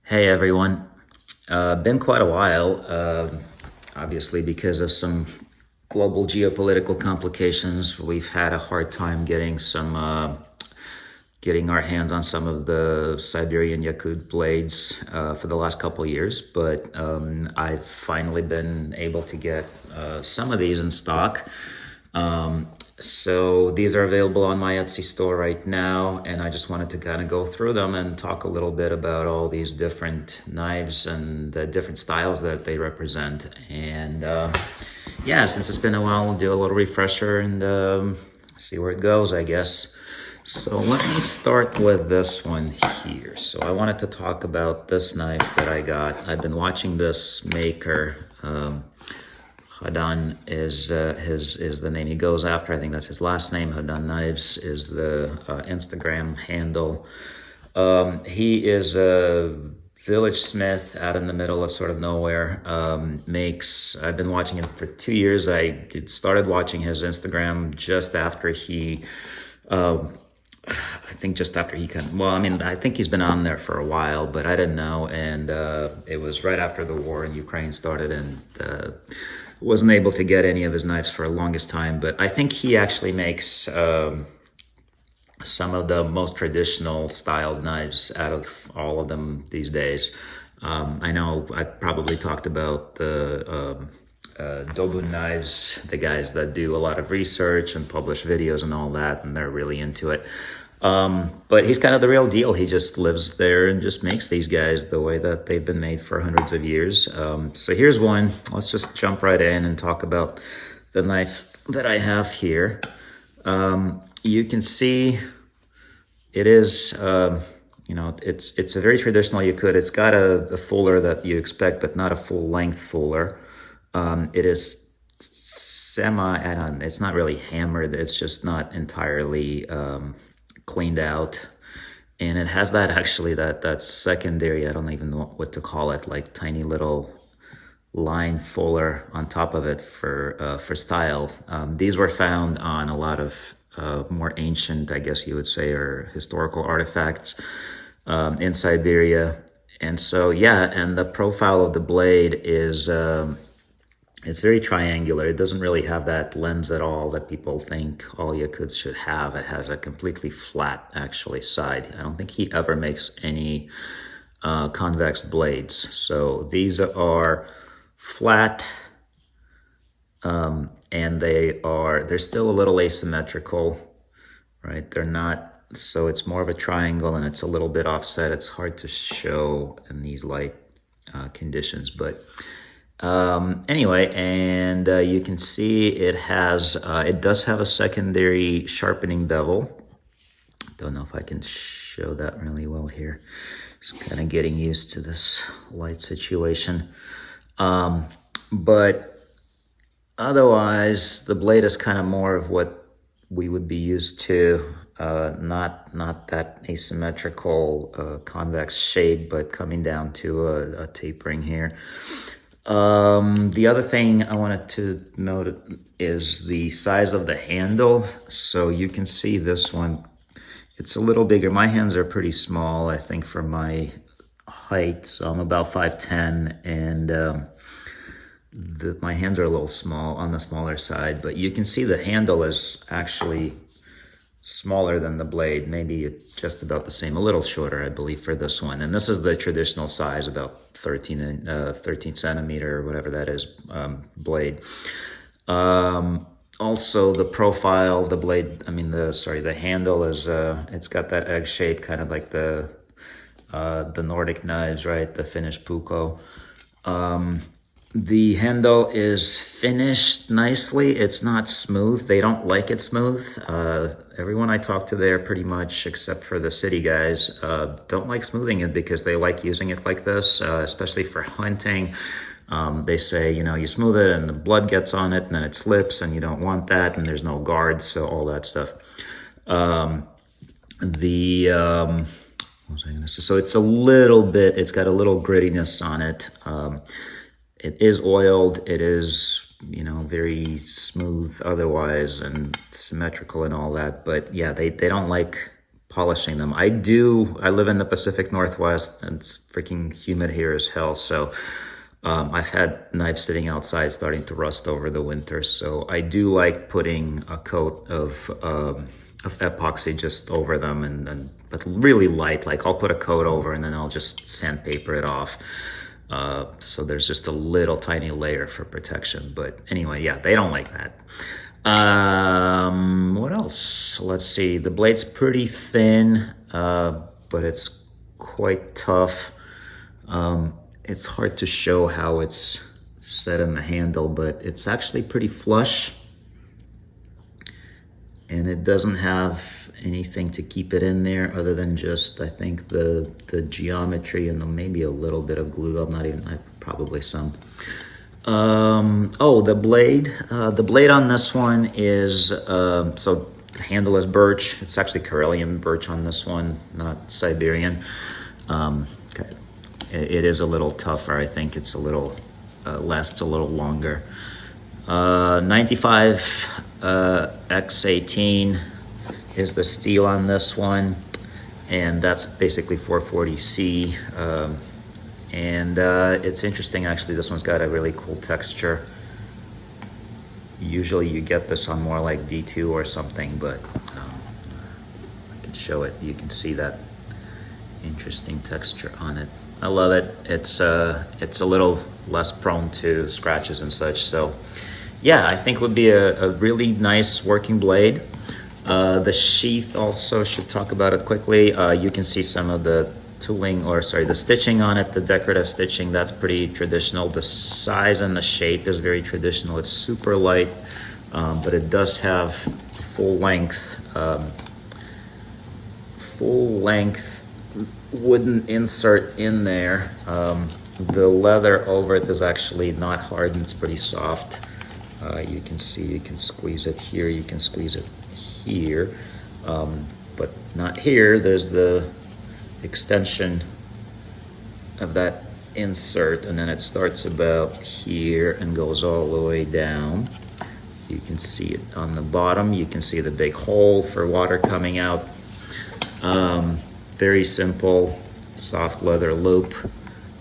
Hey everyone. Been quite a while, obviously, because of some global geopolitical complications. We've had a hard time getting our hands on some of the Siberian Yakut blades for the last couple of years, but I've finally been able to get some of these in stock. So these are available on my Etsy store right now, and I just wanted to kind of go through them and talk a little bit about all these different knives and the different styles that they represent. And yeah, since it's been a while, we'll do a little refresher and see where it goes, I guess. So let me start with this one here. So I wanted to talk about this knife that I got. I've been watching this maker. Hadan is the name he goes after. I think that's his last name. Hadan Knives is the Instagram handle. He is a village smith out in the middle of sort of nowhere. I've been watching him for 2 years. Started watching his Instagram just after he I think just after I think he's been on there for a while, but I didn't know. And it was right after the war in Ukraine started, and wasn't able to get any of his knives for the longest time. But I think he actually makes some of the most traditional styled knives out of all of them these days. I know I probably talked about the Dobun knives, the guys that do a lot of research and publish videos and all that, and they're really into it. But he's kind of the real deal. He just lives there and just makes these guys the way that they've been made for hundreds of years. So here's one. Let's just jump right in and talk about the knife that I have here. You can see it is, it's a very traditional Yakut. It's got a fuller that you expect, but not a full length fuller. It is it's not really hammered. It's just not entirely cleaned out. And it has that secondary, I don't even know what to call it, like tiny little line fuller on top of it for style. These were found on a lot of more ancient, I guess you would say, or historical artifacts in Siberia. And so, yeah, and the profile of the blade is it's very triangular. It doesn't really have that lens at all that people think all Yakuts should have. It has a completely flat, actually, side. I don't think he ever makes any convex blades. So these are flat, and they're still a little asymmetrical, right? They're not, so it's more of a triangle and it's a little bit offset. It's hard to show in these light conditions, but anyway, and you can see it does have a secondary sharpening bevel. Don't know if I can show that really well here. Just kind of getting used to this light situation. But otherwise, the blade is kind of more of what we would be used to. Not that asymmetrical convex shape, but coming down to a tapering here. The other thing I wanted to note is the size of the handle. So you can see this one, it's a little bigger. My hands are pretty small, I think, for my height. So I'm about 5'10", and my hands are a little small, on the smaller side. But you can see the handle is actually smaller than the blade, maybe just about the same, a little shorter, I believe, for this one. And this is the traditional size, about 13 centimeter, or whatever that is, blade. Also, the profile, the blade, the handle is, it's got that egg shape, kind of like the Nordic knives, right? The Finnish puukko. The handle is finished nicely. It's not smooth. They don't like it smooth. Everyone I talk to there, pretty much, except for the city guys, don't like smoothing it because they like using it like this, especially for hunting. They say, you smooth it and the blood gets on it and then it slips, and you don't want that, and there's no guard, so all that stuff. What was I gonna say? So it's it's got a little grittiness on it. It is oiled. It is, very smooth otherwise and symmetrical and all that. But yeah, they don't like polishing them. I live in the Pacific Northwest, and it's freaking humid here as hell. So I've had knives sitting outside starting to rust over the winter. So I do like putting a coat of epoxy just over them, but really light. Like I'll put a coat over and then I'll just sandpaper it off. So there's just a little tiny layer for protection. But anyway, yeah, they don't like that. What else? Let's see. The blade's pretty thin, but it's quite tough. It's hard to show how it's set in the handle, but it's actually pretty flush. And it doesn't have anything to keep it in there other than just, I think, the geometry and maybe a little bit of glue. Probably some. Oh, the blade. The blade on this one is, so the handle is birch. It's actually Karelian birch on this one, not Siberian. Okay. It is a little tougher. I think it's a little, lasts a little longer. 95 X18 is the steel on this one, and that's basically 440C. And it's interesting, actually. This one's got a really cool texture. Usually you get this on more like D2 or something, but I can show it. You can see that interesting texture on it. I love it. It's a little less prone to scratches and such. So yeah, I think would be a really nice working blade. The sheath also, should talk about it quickly. You can see some of the tooling, or sorry, the stitching on it, the decorative stitching. That's pretty traditional. The size and the shape is very traditional. It's super light, but it does have full length wooden insert in there. The leather over it is actually not hardened. It's pretty soft. You can see, you can squeeze it here, you can squeeze it here, but not here. There's the extension of that insert, and then it starts about here and goes all the way down. You can see it on the bottom. You can see the big hole for water coming out. Very simple, soft leather loop.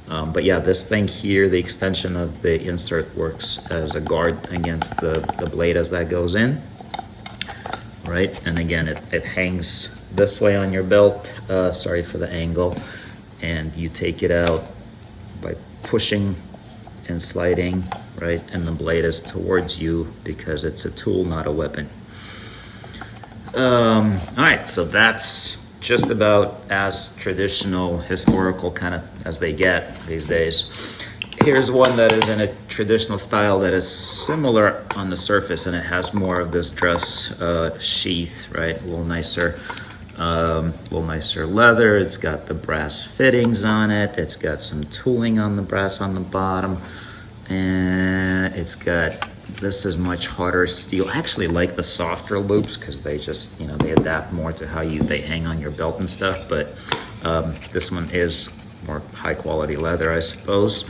But yeah, this thing here, the extension of the insert, works as a guard against the blade as that goes in, right? And again, it hangs this way on your belt. Sorry for the angle. And you take it out by pushing and sliding, right? And the blade is towards you because it's a tool, not a weapon. All right, so that's just about as traditional, historical kind of as they get these days. Here's one that is in a traditional style that is similar on the surface, and it has more of this dress sheath, right? A little nicer leather. It's got the brass fittings on it. It's got some tooling on the brass on the bottom, and it's got, this is much harder steel. I actually like the softer loops because they just, they adapt more to how they hang on your belt and stuff. But this one is more high quality leather, I suppose.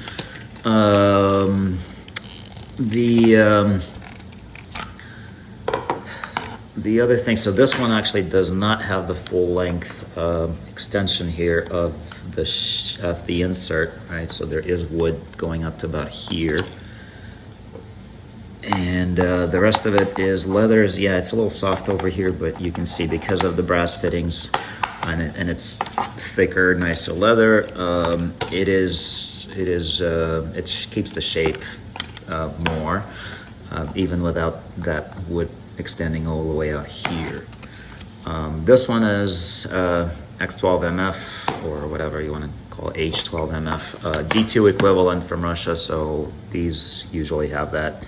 The other thing, so this one actually does not have the full length extension here of the insert, right? So there is wood going up to about here. And the rest of it is leather. Yeah, it's a little soft over here, but you can see because of the brass fittings and it's thicker, nicer leather. It keeps the shape more, even without that wood extending all the way out here. This one is X12MF, or whatever you want to call it, H12MF, D2 equivalent from Russia. So these usually have that.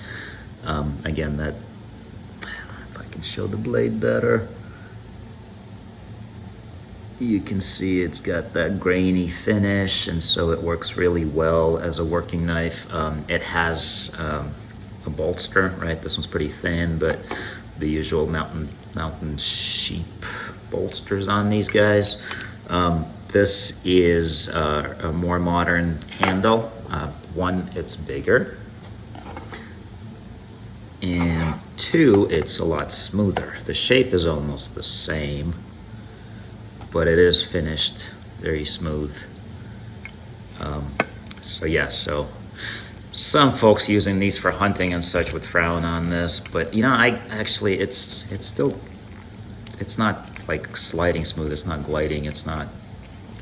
Again, that, if I can show the blade better, you can see it's got that grainy finish, and so it works really well as a working knife. It has a bolster, right? This one's pretty thin, but the usual mountain sheep bolsters on these guys. This is a more modern handle. One, it's bigger. And two, it's a lot smoother. The shape is almost the same, but it is finished very smooth. So yeah, so some folks using these for hunting and such would frown on this, but you know, I actually, it's not like sliding smooth. It's not gliding. It's not,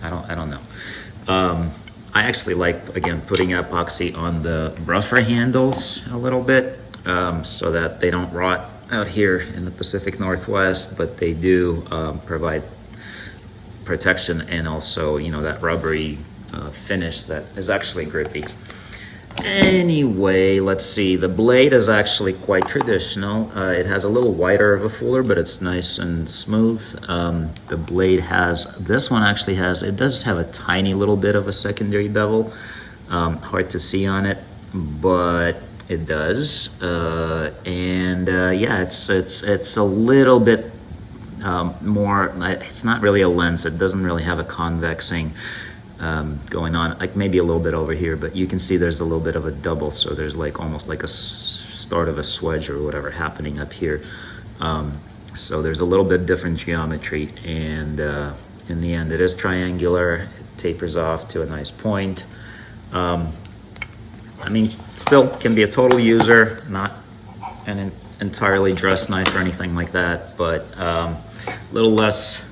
I don't know. I actually like, again, putting epoxy on the rougher handles a little bit, so that they don't rot out here in the Pacific Northwest, but they do provide protection and also, you know, that rubbery finish that is actually grippy. Anyway, let's see. The blade is actually quite traditional. It has a little wider of a fuller, but it's nice and smooth. The blade this one actually it does have a tiny little bit of a secondary bevel. Hard to see on it, but it does. Yeah, it's a little bit more, it's not really a lens. It doesn't really have a convexing going on, like maybe a little bit over here, but you can see there's a little bit of a double, so there's like almost like a start of a swedge or whatever happening up here. So there's a little bit different geometry, and in the end it is triangular. It tapers off to a nice point. I mean, still can be a total user, not an entirely dress knife or anything like that, but a little less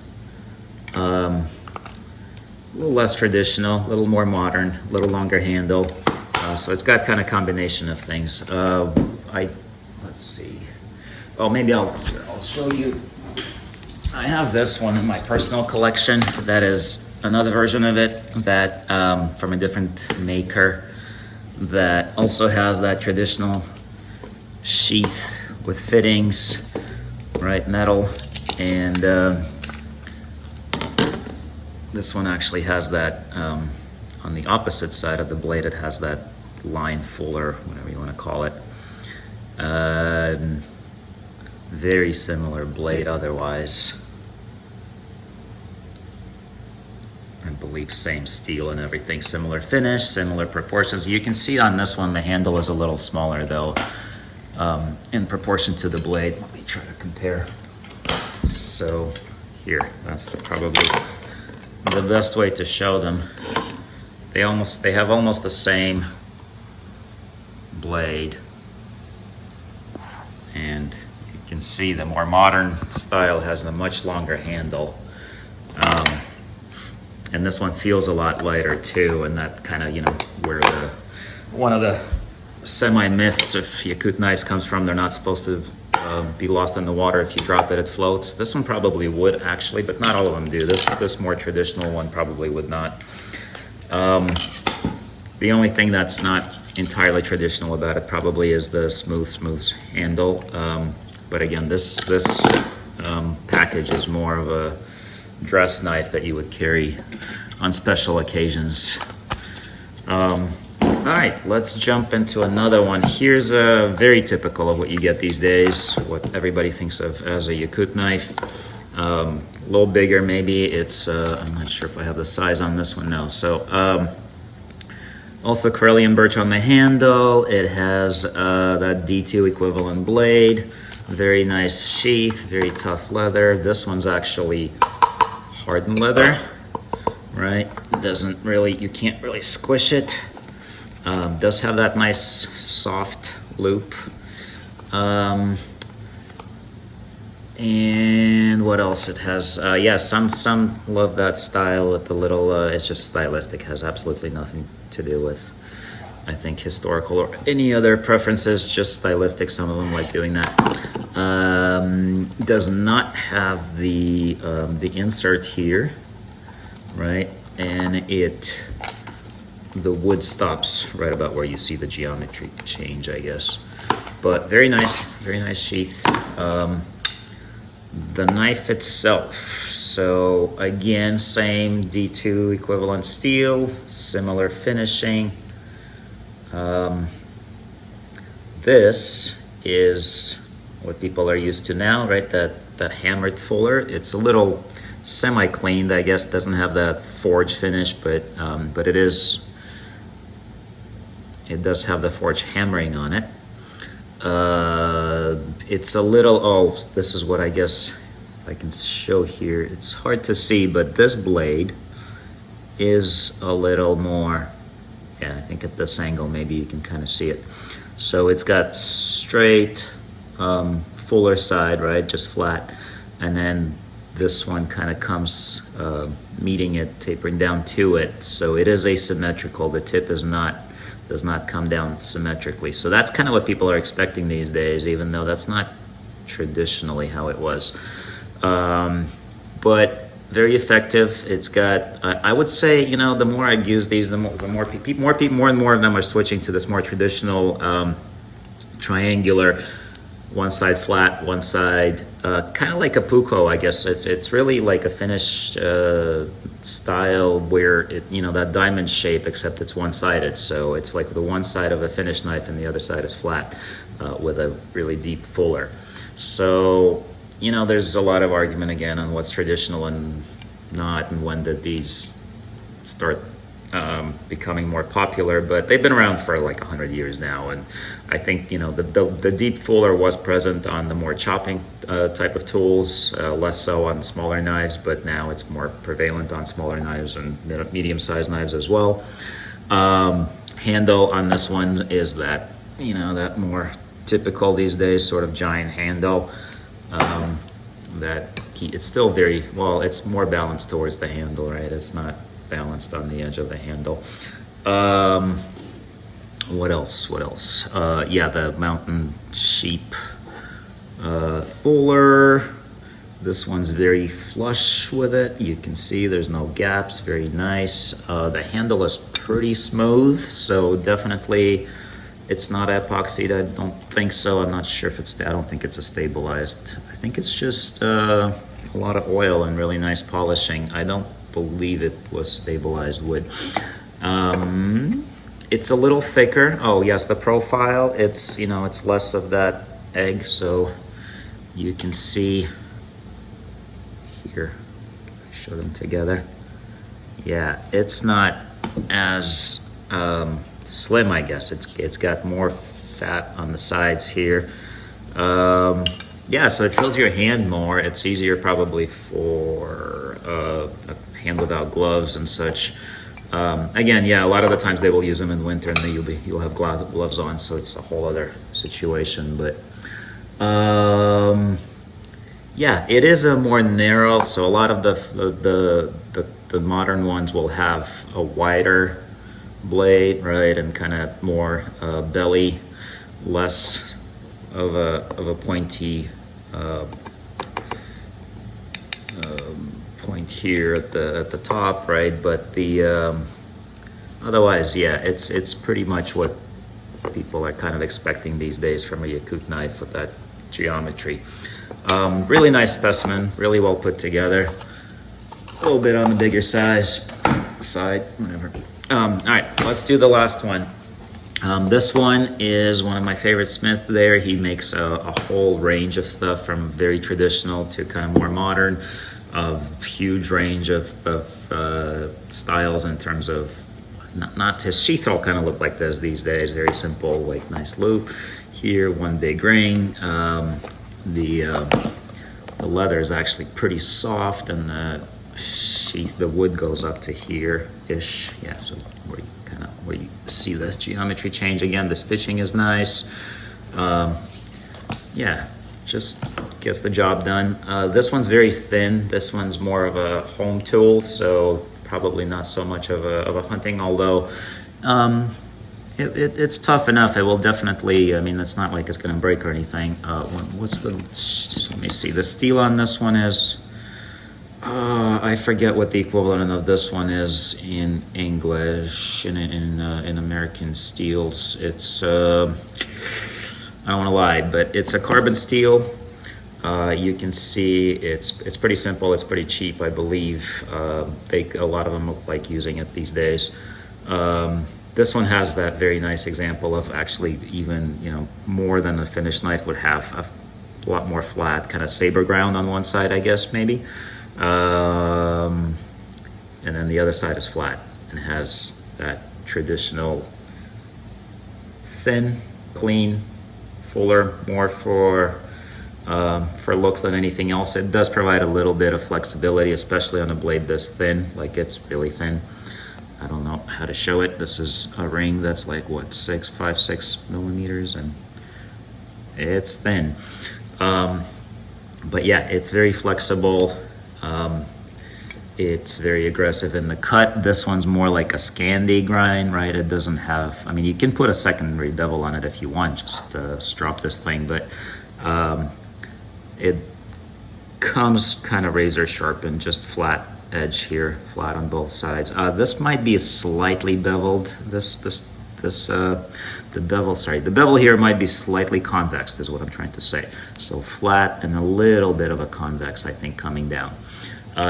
traditional, a little more modern, a little longer handle. So it's got kind of combination of things. Let's see. Oh, maybe I'll show you. I have this one in my personal collection. That is another version of it that from a different maker that also has that traditional sheath with fittings, right, metal, and this one actually has that, on the opposite side of the blade, it has that line fuller, whatever you want to call it. Very similar blade otherwise. I believe same steel and everything, similar finish, similar proportions. You can see on this one the handle is a little smaller though, in proportion to the blade. Let me try to compare. So here, that's probably the best way to show them. They have almost the same blade, and you can see the more modern style has a much longer handle, and this one feels a lot lighter too, and that kind of, you know, where one of the semi-myths of Yakut knives comes from. They're not supposed to be lost in the water. If you drop it, it floats. This one probably would actually, but not all of them do. This more traditional one probably would not. The only thing that's not entirely traditional about it probably is the smooth handle. But again, this package is more of a dress knife that you would carry on special occasions. All right, let's jump into another one. Here's a very typical of what you get these days, what everybody thinks of as a Yakut knife. A little bigger maybe. It's, I'm not sure if I have the size on this one now. So, also Karelian birch on the handle. It has that D2 equivalent blade. Very nice sheath, very tough leather. This one's actually hardened leather, right? Doesn't really, you can't really squish it. Does have that nice soft loop. And what else it has? Yeah, some love that style with the little, it's just stylistic, has absolutely nothing to do with, I think, historical or any other preferences, just stylistic. Some of them like doing that. Does not have the insert here, right? And the wood stops right about where you see the geometry change, I guess. But very nice sheath. The knife itself, so again, same D2 equivalent steel, similar finishing. This is what people are used to now, right? That hammered fuller. It's a little semi-cleaned, I guess. Doesn't have that forge finish, but it does have the forge hammering on it. It's a little, this is what I guess if I can show here, it's hard to see, but this blade is a little more, yeah, I think at this angle maybe you can kind of see it. So it's got straight, fuller side, right, just flat, and then this one kind of comes meeting it, tapering down to it, so it is asymmetrical. The tip does not come down symmetrically. So that's kind of what people are expecting these days, even though that's not traditionally how it was. But very effective. It's got, I would say, you know, the more I use these, the more and more of them are switching to this more traditional triangular, one side flat, one side kind of like a puko, I guess. It's really like a Finnish style where it, you know, that diamond shape, except it's one-sided. So it's like the one side of a Finnish knife and the other side is flat with a really deep fuller. So, you know, there's a lot of argument again on what's traditional and not, and when did these start becoming more popular, but they've been around for like 100 years now. And I think, you know, the deep fuller was present on the more chopping type of tools, less so on smaller knives, but now it's more prevalent on smaller knives and medium-sized knives as well. Handle on this one is that, you know, that more typical these days, sort of giant handle. It's still very, well, it's more balanced towards the handle, right? It's not balanced on the edge of the handle. What else? Yeah, the mountain sheep fuller. This one's very flush with it. You can see there's no gaps, very nice. The handle is pretty smooth, so definitely it's not epoxied. I don't think so. I'm not sure if it's, I don't think it's a stabilized. I think it's just a lot of oil and really nice polishing. I don't believe it was stabilized wood. It's a little thicker. Oh yes, the profile, it's, you know, it's less of that egg, so you can see here, show them together. Yeah, it's not as slim, I guess. It's got more fat on the sides here. Yeah, so it fills your hand more. It's easier probably for a hand without gloves and such. Again, yeah, a lot of the times they will use them in winter, and then you'll have gloves on, so it's a whole other situation. But yeah, it is a more narrow. So a lot of the modern ones will have a wider blade, right, and kind of more belly, less of a pointy point here at the top, right? But the otherwise, yeah, it's pretty much what people are kind of expecting these days from a Yakut knife with that geometry. Really nice specimen, really well put together. A little bit on the bigger side, whatever. All right, let's do the last one. This one is one of my favorite smiths there. He makes a whole range of stuff from very traditional to kind of more modern, huge range of styles in terms of, not his sheath all kind of look like this these days. Very simple, like nice loop here, one big ring. The leather is actually pretty soft, and the sheath, the wood goes up to here-ish. Yeah, so where you see the geometry change again. The stitching is nice. Yeah, just gets the job done. This one's very thin. This one's more of a home tool, so probably not so much of a hunting, although it's tough enough. It will definitely, I mean, it's not like it's going to break or anything. What's the, let me see. The steel on this one is, I forget what the equivalent of this one is in English, in American steels. It's, I don't want to lie, but it's a carbon steel. You can see it's pretty simple. It's pretty cheap, I believe. A lot of them look like using it these days. This one has that very nice example of actually even, you know, more than a finished knife would have, a lot more flat, kind of saber ground on one side, I guess, maybe. And then the other side is flat and has that traditional thin, clean, fuller, more for for looks than anything else. It does provide a little bit of flexibility, especially on a blade this thin. Like, it's really thin. I don't know how to show it. This is a ring that's like what, 6 millimeters, and it's thin. But yeah, it's very flexible. It's very aggressive in the cut. This one's more like a Scandi grind, right? It doesn't have, I mean, you can put a secondary bevel on it if you want, just strop this thing, but it comes kind of razor sharp and just flat edge here, flat on both sides. This might be slightly beveled. The bevel here might be slightly convex, is what I'm trying to say. So flat and a little bit of a convex, I think, coming down.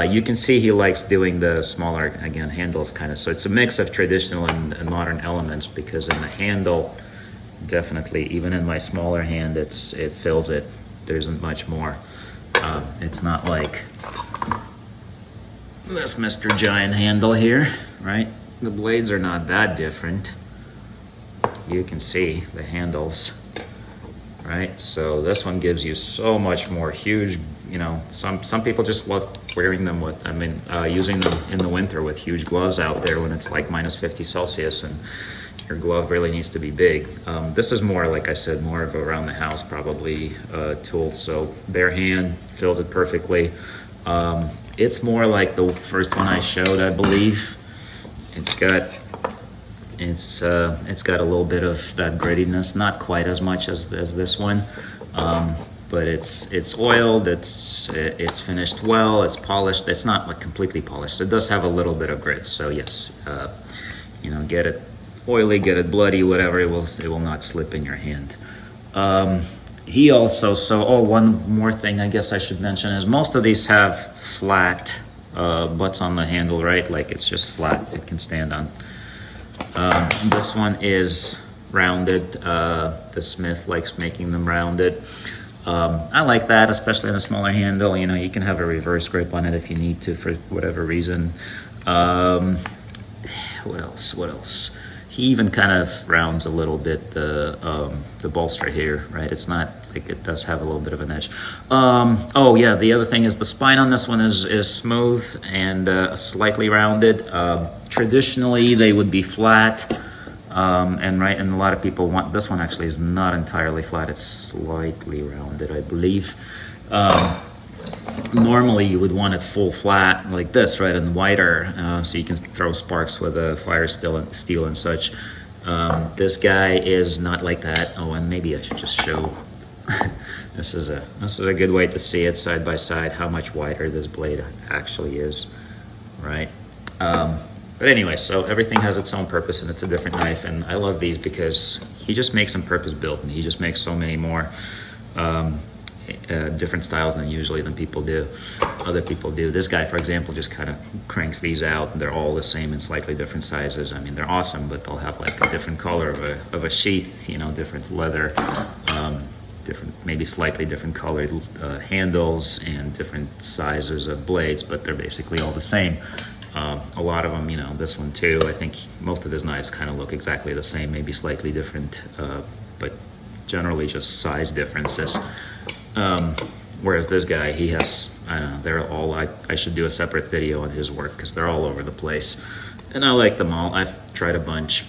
You can see he likes doing the smaller, again, handles kind of. So it's a mix of traditional and modern elements, because in the handle, definitely, even in my smaller hand, it fills it. There isn't much more. It's not like this Mr. Giant handle here, right? The blades are not that different. You can see the handles, right? So this one gives you so much more huge, you know, some people just love wearing them with, I mean, using them in the winter with huge gloves out there when it's like minus 50 Celsius and your glove really needs to be big. This is more, like I said, more of around the house probably tool. So bare hand fills it perfectly. It's more like the first one I showed, I believe. It's got a little bit of that grittiness, not quite as much as this one, but it's oiled, it's finished well, it's polished. It's not like completely polished. It does have a little bit of grit. So yes, you know, get it oily, get it bloody, whatever, it will not slip in your hand. He also, one more thing I guess I should mention is most of these have flat butts on the handle, right? Like, it's just flat, it can stand on. This one is rounded. The Smith likes making them rounded. I like that, especially on a smaller handle. You know, you can have a reverse grip on it if you need to for whatever reason. What else? He even kind of rounds a little bit the bolster here, right? It's not like, it does have a little bit of an edge. Oh yeah, the other thing is the spine on this one is smooth and slightly rounded. Traditionally, they would be flat, and a lot of people want, this one actually is not entirely flat, it's slightly rounded, I believe. Normally you would want it full flat like this, right, and wider, so you can throw sparks with a fire steel and such. This guy is not like that. Oh, and maybe I should just show this is a good way to see it side by side, how much wider this blade actually is, right? But anyway, so everything has its own purpose and it's a different knife, and I love these because he just makes them purpose built, and he just makes so many more different styles than other people do. This guy, for example, just kind of cranks these out, and they're all the same in slightly different sizes. I mean, they're awesome, but they'll have like a different color of a sheath, you know, different leather, different, maybe slightly different colored handles and different sizes of blades, but they're basically all the same. A lot of them, you know, this one too, I think most of his knives kind of look exactly the same, maybe slightly different, but generally just size differences. Whereas this guy, he has, I don't know, they're all, I should do a separate video on his work because they're all over the place. And I like them all. I've tried a bunch.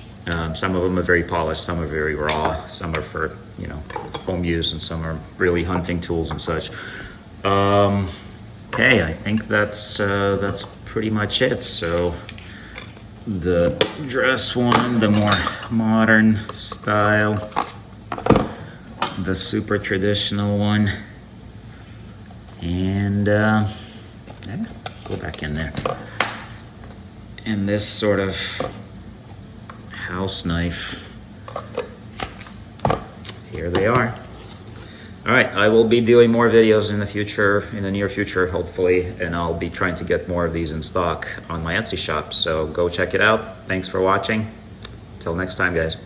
Some of them are very polished, some are very raw, some are for, you know, home use, and some are really hunting tools and such. Okay, I think that's pretty much it. So the dress one, the more modern style, the super traditional one, and yeah, go back in there. And this sort of house knife. Here they are. All right, I will be doing more videos in the future, in the near future, hopefully, and I'll be trying to get more of these in stock on my Etsy shop. So go check it out. Thanks for watching. Till next time, guys.